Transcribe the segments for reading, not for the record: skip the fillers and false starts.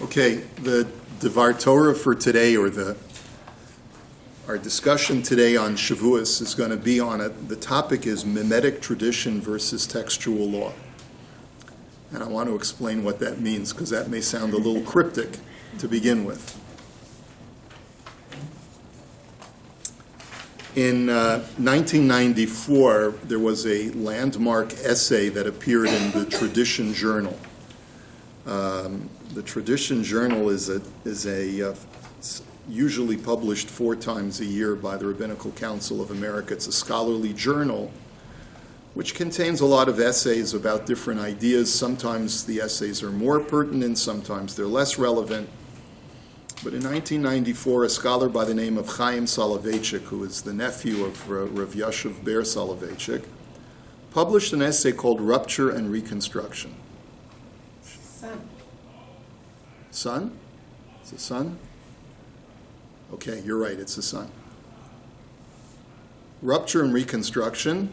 Okay, the Devar Torah for today, or our discussion today on Shavuos is going to be on it. The topic is Mimetic Tradition versus Textual Law. And I want to explain what that means, because that may sound a little cryptic to begin with. In 1994, there was a landmark essay that appeared in the Tradition Journal. The Tradition Journal is usually published 4 times a year by the Rabbinical Council of America. It's a scholarly journal which contains a lot of essays about different ideas. Sometimes the essays are more pertinent, sometimes they're less relevant. But in 1994, a scholar by the name of Chaim Soloveitchik, who is the nephew of Rav Yashuv Ber Soloveitchik, published an essay called Rupture and Reconstruction. Son? It's a son? Okay, you're right, it's a son. Rupture and Reconstruction,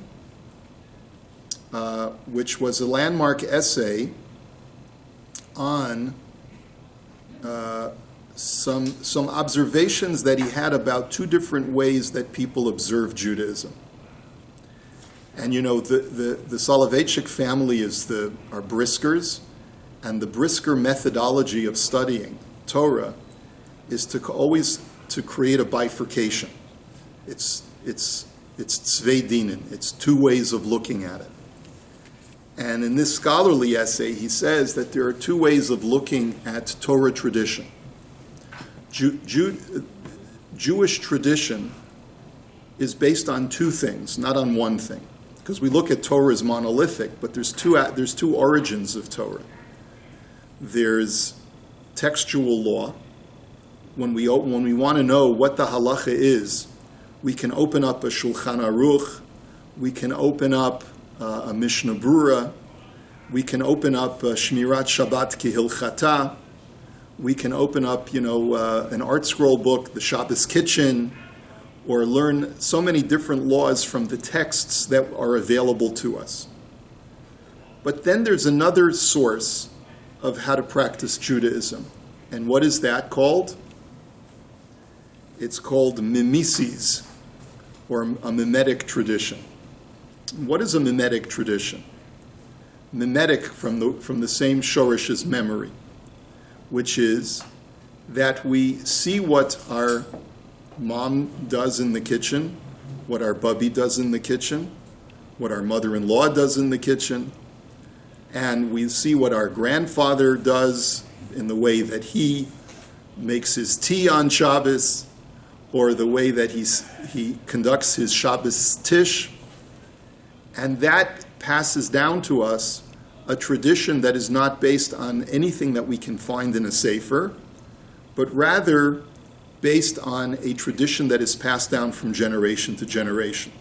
which was a landmark essay on some observations that he had about 2 different ways that people observe Judaism. And you know, the Soloveitchik family are Briskers, and the Brisker methodology of studying Torah is always to create a bifurcation. It's tzvei dinin. It's 2 ways of looking at it. And in this scholarly essay, he says that there are 2 ways of looking at Torah tradition. Jewish tradition is based on 2 things, not on 1 thing. Because we look at Torah as monolithic, but there's two origins of Torah. There's textual law. When we want to know what the halacha is, we can open up a Shulchan Aruch, we can open up a Mishnah Brura, we can open up Shmirat Shabbat Kihilchata, we can open up, an art scroll book, the Shabbos Kitchen, or learn so many different laws from the texts that are available to us. But then there's another source of how to practice Judaism. And what is that called? It's called mimesis, or a mimetic tradition. What is a mimetic tradition? Mimetic from the same shorish as memory, which is that we see what our mom does in the kitchen, what our bubby does in the kitchen, what our mother-in-law does in the kitchen, and we see what our grandfather does in the way that he makes his tea on Shabbos, or the way that he conducts his Shabbos tish. And that passes down to us a tradition that is not based on anything that we can find in a sefer, but rather based on a tradition that is passed down from generation to generation.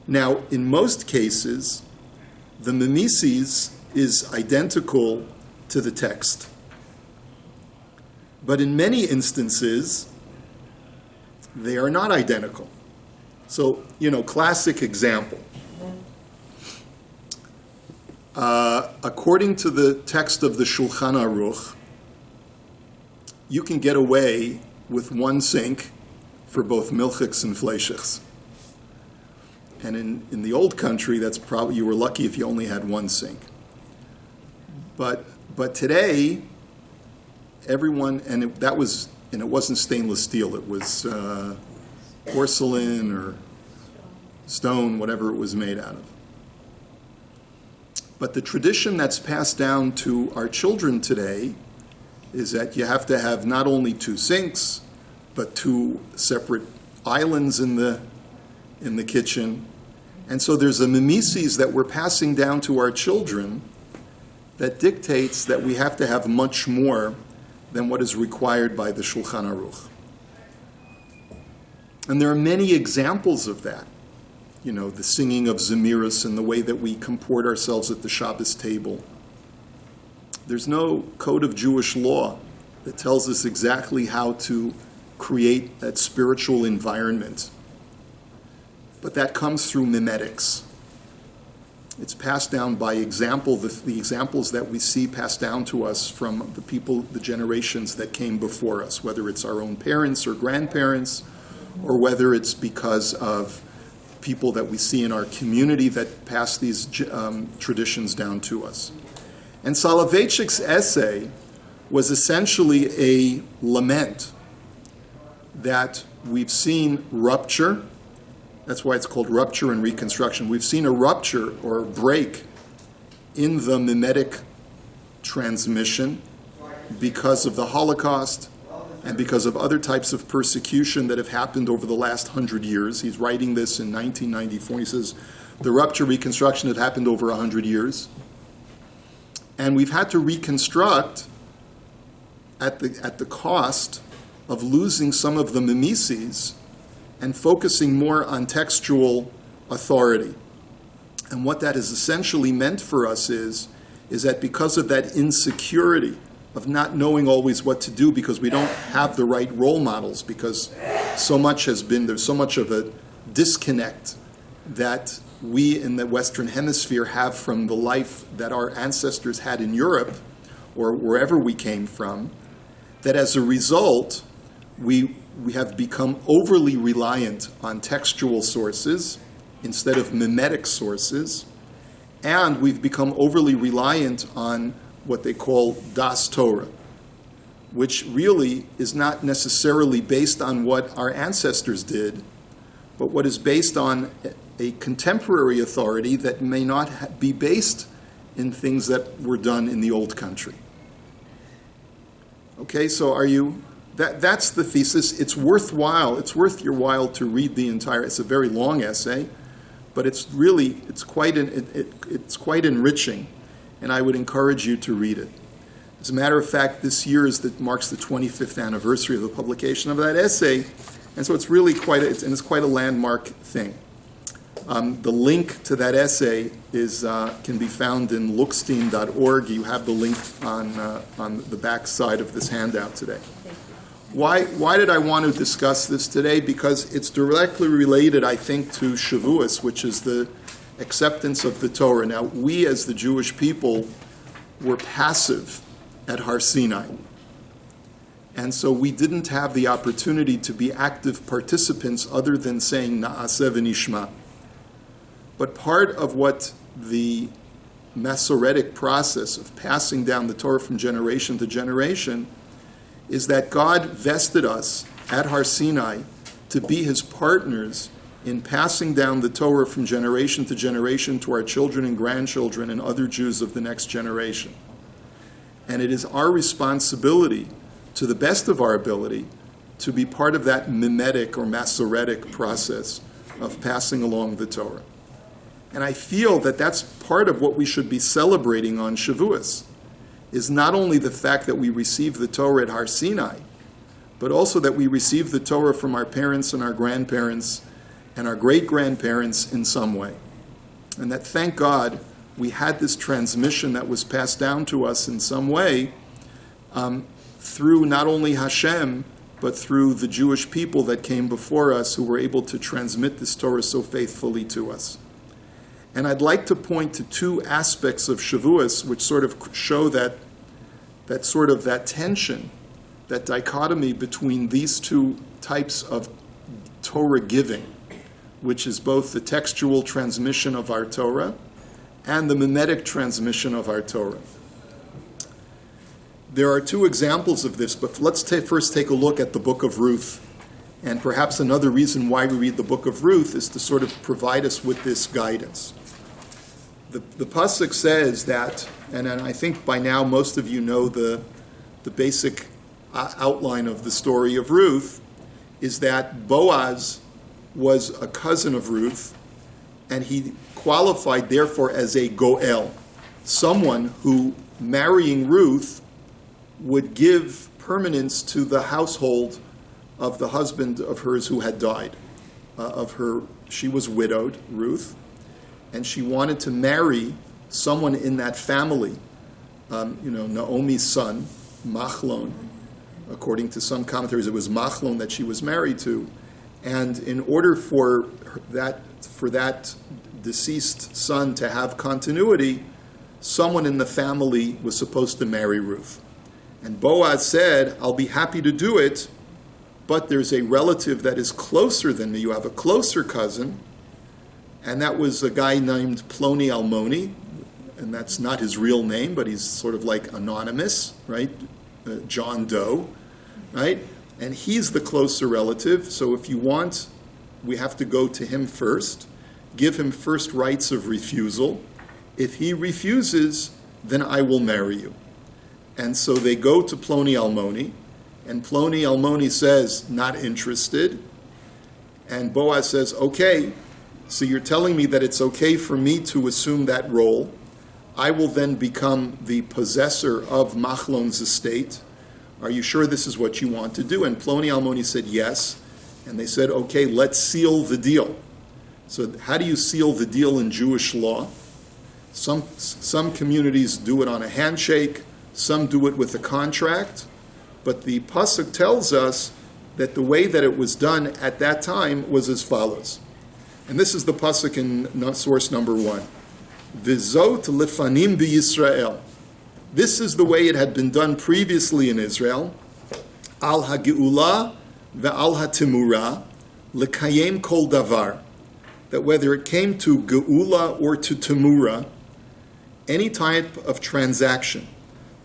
Now, in most cases, the mimesis is identical to the text. But in many instances, they are not identical. So, classic example. According to the text of the Shulchan Aruch, you can get away with 1 sink for both milchiks and fleishiks. And in the old country, that's probably, you were lucky if you only had 1 sink. But today, everyone, and it wasn't stainless steel, it was porcelain or stone, whatever it was made out of. But the tradition that's passed down to our children today is that you have to have not only 2 sinks, but 2 separate islands in the kitchen. And so there's a mimesis that we're passing down to our children that dictates that we have to have much more than what is required by the Shulchan Aruch. And there are many examples of that. The singing of Zemiros and the way that we comport ourselves at the Shabbos table. There's no code of Jewish law that tells us exactly how to create that spiritual environment. But that comes through mimetics. It's passed down by example, the examples that we see passed down to us from the people, the generations that came before us, whether it's our own parents or grandparents, or whether it's because of people that we see in our community that pass these traditions down to us. And Soloveitchik's essay was essentially a lament that we've seen rupture. That's why it's called Rupture and Reconstruction. We've seen a rupture or a break in the Mimetic transmission because of the Holocaust and because of other types of persecution that have happened over the last 100 years. He's writing this in 1994. He says, the rupture, reconstruction had happened over 100 years. And we've had to reconstruct at the cost of losing some of the mimesis and focusing more on textual authority. And what that has essentially meant for us is that because of that insecurity of not knowing always what to do because we don't have the right role models, because there's so much of a disconnect that we in the Western Hemisphere have from the life that our ancestors had in Europe or wherever we came from, that as a result, we have become overly reliant on textual sources instead of mimetic sources, and we've become overly reliant on what they call Das Torah, which really is not necessarily based on what our ancestors did, but what is based on a contemporary authority that may not be based in things that were done in the old country. Okay, so that's the thesis. It's worth your while to read the entire, it's a very long essay, but it's quite enriching, and I would encourage you to read it. As a matter of fact, this year marks the 25th anniversary of the publication of that essay, and so it's really quite a landmark thing. The link to that essay can be found in lookstein.org. You have the link on the back side of this handout today. Why did I want to discuss this today? Because it's directly related, I think, to Shavuos, which is the acceptance of the Torah. Now, we as the Jewish people were passive at Har Sinai. And so we didn't have the opportunity to be active participants other than saying Na'aseh v'nishma. But part of what the Masoretic process of passing down the Torah from generation to generation is that God vested us at Har Sinai to be his partners in passing down the Torah from generation to generation to our children and grandchildren and other Jews of the next generation. And it is our responsibility, to the best of our ability, to be part of that mimetic or Masoretic process of passing along the Torah. And I feel that that's part of what we should be celebrating on Shavuos, is not only the fact that we receive the Torah at Har Sinai, but also that we receive the Torah from our parents and our grandparents and our great-grandparents in some way. And that, thank God, we had this transmission that was passed down to us in some way through not only Hashem, but through the Jewish people that came before us who were able to transmit this Torah so faithfully to us. And I'd like to point to two aspects of Shavuos which sort of show that tension, that dichotomy between these two types of Torah giving, which is both the textual transmission of our Torah and the mimetic transmission of our Torah. There are two examples of this, but let's first take a look at the book of Ruth. And perhaps another reason why we read the book of Ruth is to sort of provide us with this guidance. The pasuk says that, and I think by now most of you know the basic outline of the story of Ruth, is that Boaz was a cousin of Ruth, and he qualified therefore as a goel, someone who, marrying Ruth, would give permanence to the household of the husband of hers who had died. She was widowed, Ruth, and she wanted to marry someone in that family, Naomi's son, Machlon. According to some commentaries, it was Machlon that she was married to. And in order for that deceased son to have continuity, someone in the family was supposed to marry Ruth. And Boaz said, I'll be happy to do it, but there's a relative that is closer than me. You have a closer cousin, and that was a guy named Ploni Almoni, and that's not his real name, but he's sort of like anonymous, right? John Doe, right? And he's the closer relative, so if you want, we have to go to him first, give him first rights of refusal. If he refuses, then I will marry you. And so they go to Ploni Almoni, and Ploni Almoni says, not interested. And Boaz says, okay, so you're telling me that it's okay for me to assume that role. I will then become the possessor of Machlon's estate. Are you sure this is what you want to do? And Ploni Almoni said yes. And they said, okay, let's seal the deal. So how do you seal the deal in Jewish law? Some communities do it on a handshake. Some do it with a contract. But the pasuk tells us that the way that it was done at that time was as follows. And this is the pasuk in source number 1. V'zot lefanim b'Yisrael. This is the way it had been done previously in Israel. Al ha'geula ve'al ha'timura lekayem kol davar. That whether it came to geula or to timura, any type of transaction.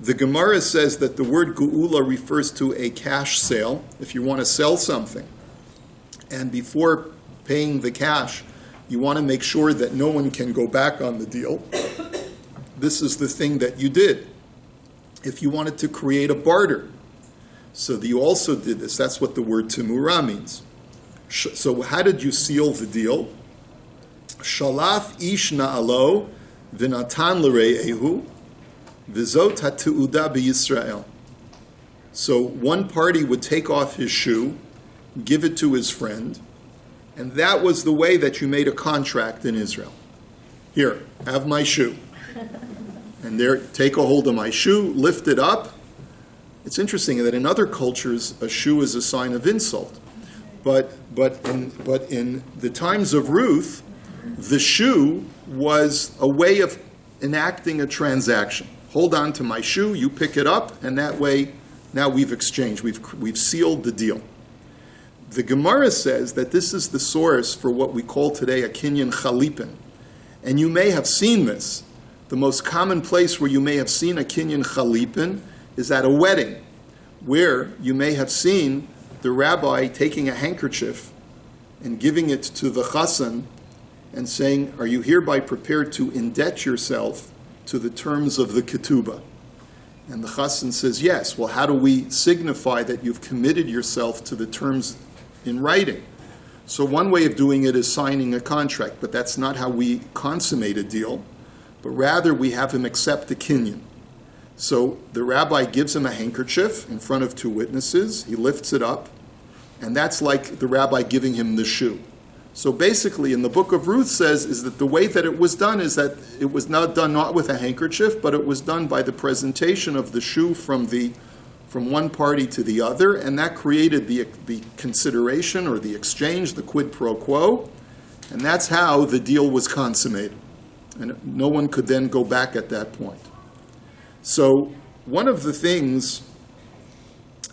The Gemara says that the word geula refers to a cash sale. If you want to sell something, and before paying the cash, you want to make sure that no one can go back on the deal, this is the thing that you did. If you wanted to create a barter, so you also did this. That's what the word timura means. So how did you seal the deal? Shalaf ish na'alo v'natan l're'ehu v'zot ha'tu'uda b'Yisrael. So one party would take off his shoe, give it to his friend, and that was the way that you made a contract in Israel. Here, have my shoe. And there, take a hold of my shoe, lift it up. It's interesting that in other cultures, a shoe is a sign of insult. But in the times of Ruth, the shoe was a way of enacting a transaction. Hold on to my shoe, you pick it up, and that way, now we've exchanged, we've sealed the deal. The Gemara says that this is the source for what we call today a kinyan chalipin. And you may have seen this. The most common place where you may have seen a kinyan chalipin is at a wedding, where you may have seen the rabbi taking a handkerchief and giving it to the chassan and saying, are you hereby prepared to indebt yourself to the terms of the ketubah? And the chassan says, yes. Well, how do we signify that you've committed yourself to the terms in writing? So one way of doing it is signing a contract, but that's not how we consummate a deal, but rather we have him accept the kinyan. So the rabbi gives him a handkerchief in front of 2 witnesses, he lifts it up, and that's like the rabbi giving him the shoe. So basically, in the book of Ruth says is that the way that it was done is that it was not done not with a handkerchief, but it was done by the presentation of the shoe from one party to the other, and that created the consideration or the exchange, the quid pro quo, and that's how the deal was consummated. And no one could then go back at that point. So one of the things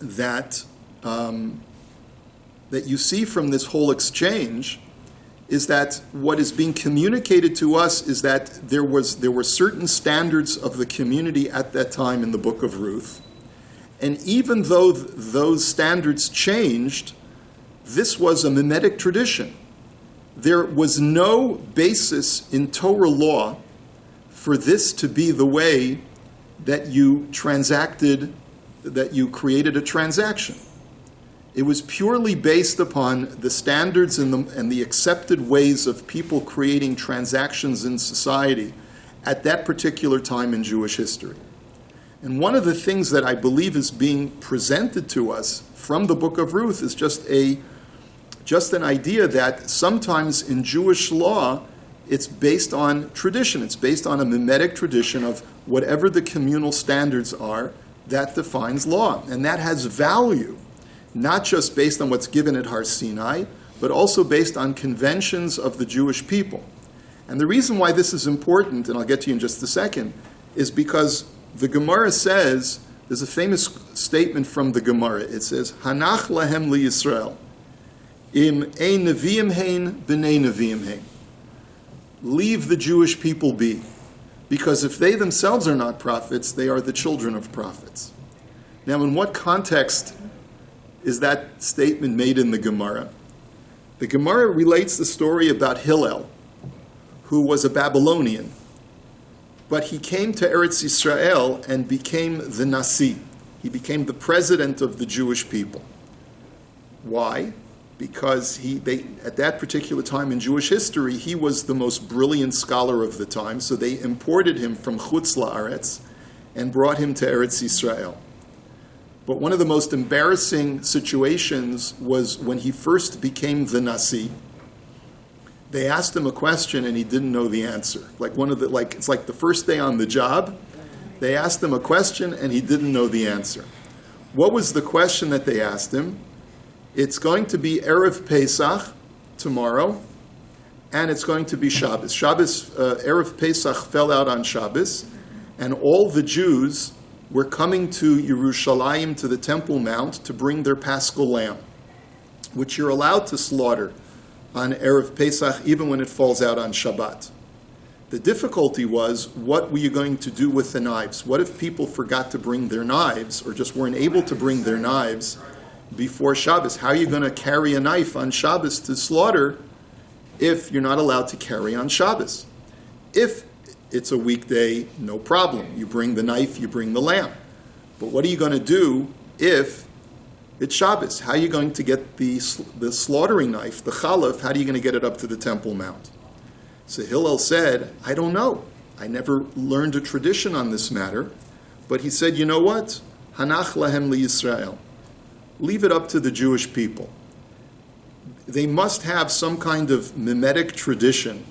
that you see from this whole exchange is that what is being communicated to us is that there were certain standards of the community at that time in the book of Ruth. And even though those standards changed, this was a Mimetic tradition. There was no basis in Torah law for this to be the way that you transacted, that you created a transaction. It was purely based upon the standards and the accepted ways of people creating transactions in society at that particular time in Jewish history. And one of the things that I believe is being presented to us from the book of Ruth is just an idea that sometimes in Jewish law, it's based on tradition. It's based on a mimetic tradition of whatever the communal standards are that defines law. And that has value, not just based on what's given at Har Sinai, but also based on conventions of the Jewish people. And the reason why this is important, and I'll get to you in just a second, is because the Gemara says, there's a famous statement from the Gemara. It says, Hanach lahem li Yisrael, im ein neviim hein b'nei neviim hein. Leave the Jewish people be, because if they themselves are not prophets, they are the children of prophets. Now, in what context is that statement made in the Gemara? The Gemara relates the story about Hillel, who was a Babylonian, but he came to Eretz Yisrael and became the Nasi. He became the president of the Jewish people. Why? Because at that particular time in Jewish history, he was the most brilliant scholar of the time, so they imported him from Chutz La'aretz and brought him to Eretz Yisrael. But one of the most embarrassing situations was when he first became the Nasi. They asked him a question and he didn't know the answer. It's like the first day on the job. They asked him a question and he didn't know the answer. What was the question that they asked him? It's going to be Erev Pesach tomorrow, and it's going to be Shabbos. Erev Pesach fell out on Shabbos, and all the Jews were coming to Yerushalayim, to the Temple Mount, to bring their Paschal lamb, which you're allowed to slaughter on Erev Pesach, even when it falls out on Shabbat. The difficulty was, what were you going to do with the knives? What if people forgot to bring their knives, or just weren't able to bring their knives before Shabbos? How are you going to carry a knife on Shabbos to slaughter if you're not allowed to carry on Shabbos? If it's a weekday, no problem. You bring the knife, you bring the lamb. But what are you going to do if it's Shabbos? How are you going to get the slaughtering knife, the chalaf, how are you going to get it up to the Temple Mount? So Hillel said, I don't know. I never learned a tradition on this matter. But he said, you know what? Hanach lahem li Yisrael. Leave it up to the Jewish people. They must have some kind of mimetic tradition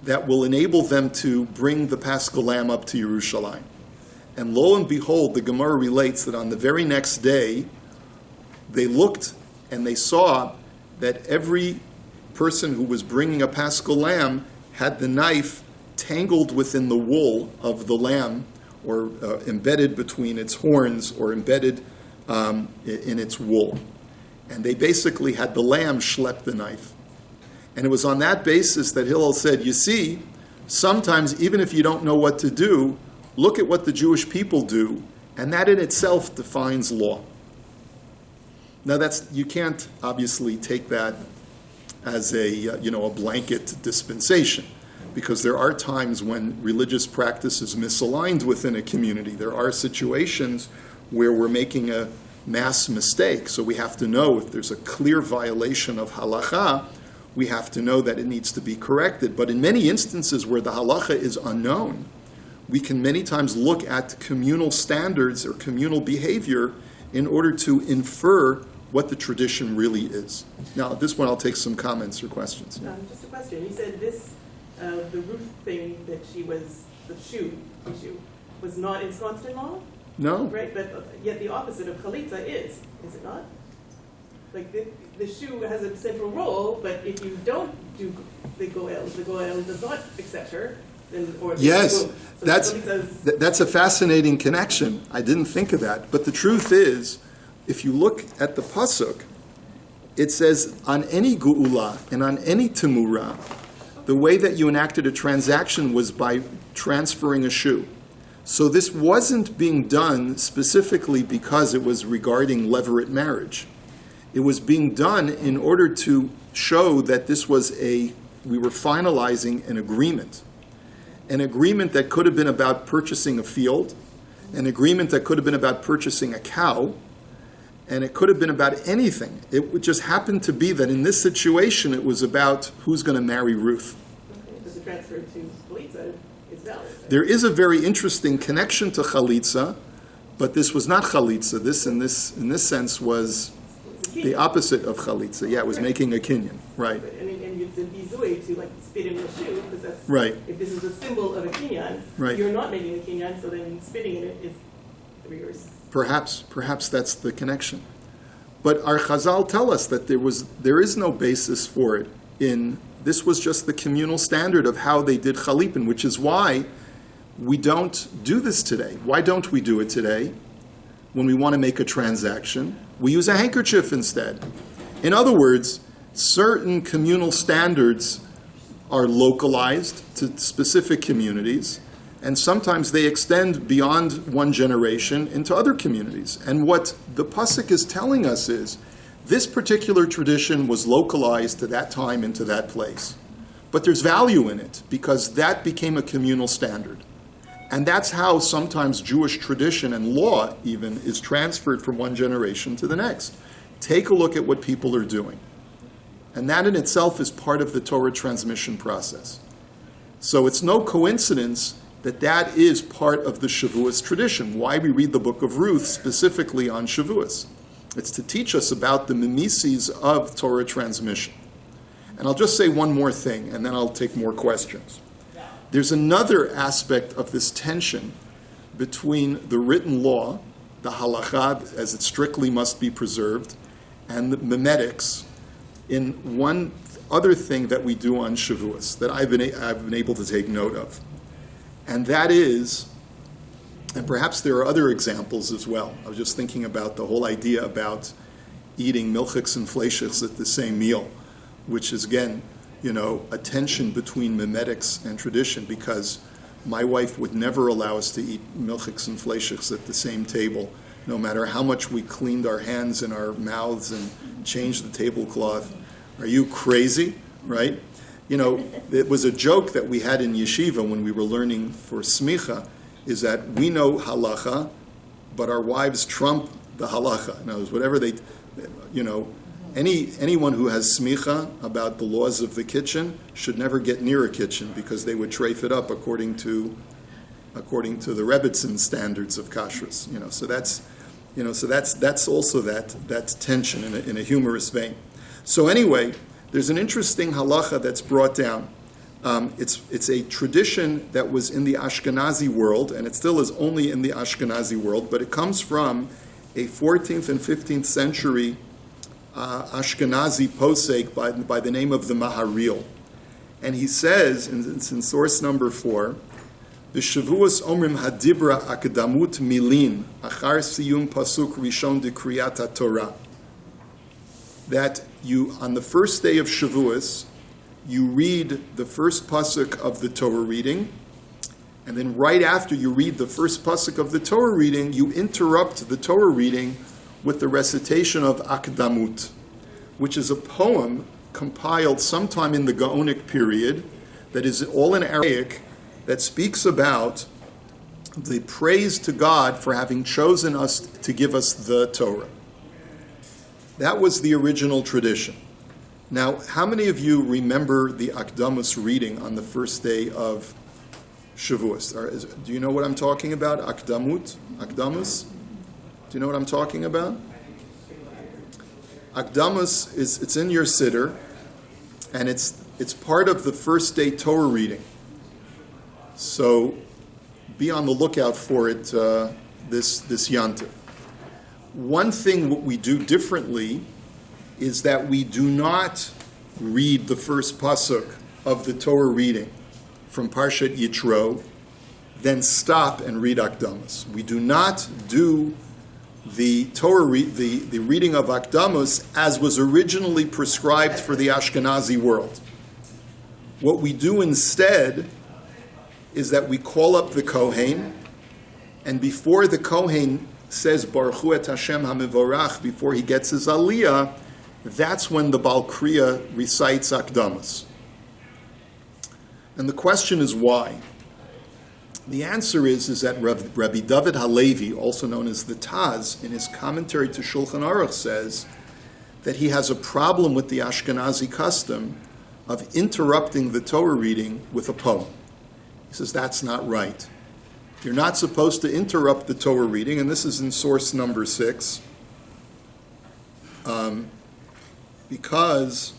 that will enable them to bring the Paschal lamb up to Yerushalayim. And lo and behold, the Gemara relates that on the very next day, they looked and they saw that every person who was bringing a Paschal lamb had the knife tangled within the wool of the lamb, or embedded between its horns, or embedded in its wool. And they basically had the lamb schlep the knife. And it was on that basis that Hillel said, you see, sometimes even if you don't know what to do, look at what the Jewish people do, and that in itself defines law. Now you can't obviously take that as a blanket dispensation, because there are times when religious practice is misaligned within a community. There are situations where we're making a mass mistake, so we have to know if there's a clear violation of halacha, we have to know that it needs to be corrected. But in many instances where the halacha is unknown, we can many times look at communal standards or communal behavior in order to infer what the tradition really is. Now, at this point, I'll take some comments or questions. Just a question. You said this, the Ruth thing that the shoe issue, was not ensconced in law? No. Right, but yet the opposite of chalitza is it not? Like the shoe has a central role, but if you don't do the goel does not accept her, then yes, so that's a fascinating connection. I didn't think of that, but the truth is, if you look at the pasuk, it says on any geula and on any temura, the way that you enacted a transaction was by transferring a shoe. So this wasn't being done specifically because it was regarding levirate marriage. It was being done in order to show that we were finalizing an agreement that could have been about purchasing a field, an agreement that could have been about purchasing a cow, and it could have been about anything. It just happened to be that in this situation, it was about who's going to marry Ruth. Okay, but the transfer to chalitza is valid. There is a very interesting connection to chalitza, but this was not chalitza. This, in this sense, was the opposite of chalitza. Yeah, it was making a kinyan, right? And it's a bizui to spit in a shoe, because that's right. If this is a symbol of a kinyan, right. You're not making a kinyan, so then spitting in it is the reverse. Perhaps that's the connection. But our Chazal tell us that there is no basis for it in This was just the communal standard of how they did chalipin, which is why we don't do this today. Why don't we do it today? When we want to make a transaction, we use a handkerchief instead. In other words, certain communal standards are localized to specific communities, and sometimes they extend beyond one generation into other communities. And what the pasuk is telling us is, this particular tradition was localized to that time and to that place. But there's value in it, because that became a communal standard. And that's how sometimes Jewish tradition and law even is transferred from one generation to the next. Take a look at what people are doing. And that in itself is part of the Torah transmission process. So it's no coincidence that that is part of the Shavuos tradition, why we read the book of Ruth specifically on Shavuos. It's to teach us about the mimesis of Torah transmission. And I'll just say one more thing, and then I'll take more questions. There's another aspect of this tension between the written law, the halakha, as it strictly must be preserved, and the mimetics, in one other thing that we do on Shavuos that I've been able to take note of. And that is, and perhaps there are other examples as well. I was just thinking about the whole idea about eating milchiks and fleishiks at the same meal, which is, again, a tension between mimetics and tradition, because my wife would never allow us to eat milchiks and fleishiks at the same table, no matter how much we cleaned our hands and our mouths and changed the tablecloth. Are you crazy, right? It was a joke that we had in yeshiva when we were learning for smicha, is that we know halacha, but our wives trump the halacha. In other words, whatever they, anyone who has smicha about the laws of the kitchen should never get near a kitchen, because they would treif it up according to the Rebbitzin standards of kashrus. So that's also that tension in a humorous vein. So anyway, there's an interesting halacha that's brought down. It's a tradition that was in the Ashkenazi world, and it still is only in the Ashkenazi world, but it comes from a 14th and 15th century Ashkenazi posek by the name of the Maharil. And he says, it's in source number 4, V'shavuos omrim hadibra akadamut milin achar siyum pasuk rishon de kriyat Torah. That you, on the first day of Shavuos, you read the first pasuk of the Torah reading, and then right after you read the first pasuk of the Torah reading, you interrupt the Torah reading with the recitation of Akdamut, which is a poem compiled sometime in the Gaonic period that is all in Aramaic, that speaks about the praise to God for having chosen us to give us the Torah. That was the original tradition. Now, how many of you remember the Akdamus reading on the first day of Shavuos? Do you know what I'm talking about? Akdamus? Do you know what I'm talking about? Akdamus it's in your siddur, and it's part of the first day Torah reading. So be on the lookout for it this Yantiv. One thing what we do differently is that we do not read the first pasuk of the Torah reading from Parshat Yitro, then stop and read Akdamus. We do not do the Torah the reading of Akdamus as was originally prescribed for the Ashkenazi world. What we do instead is that we call up the Kohen, and before the Kohen says Baruch Hu et Hashem HaMevorach, before he gets his Aliyah, that's when the Baal Kriya recites Akdamus. And the question is why? The answer is that Rabbi David Halevi, also known as the Taz, in his commentary to Shulchan Aruch says that he has a problem with the Ashkenazi custom of interrupting the Torah reading with a poem. He says that's not right. You're not supposed to interrupt the Torah reading, and this is in source number 6, because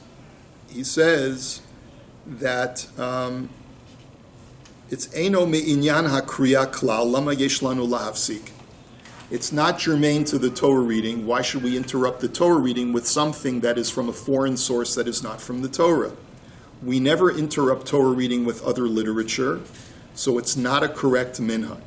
he says that it's eino me'inyan hakriya klal, lama yesh lanu lahafsik. It's not germane to the Torah reading. Why should we interrupt the Torah reading with something that is from a foreign source that is not from the Torah? We never interrupt Torah reading with other literature, so it's not a correct minhag.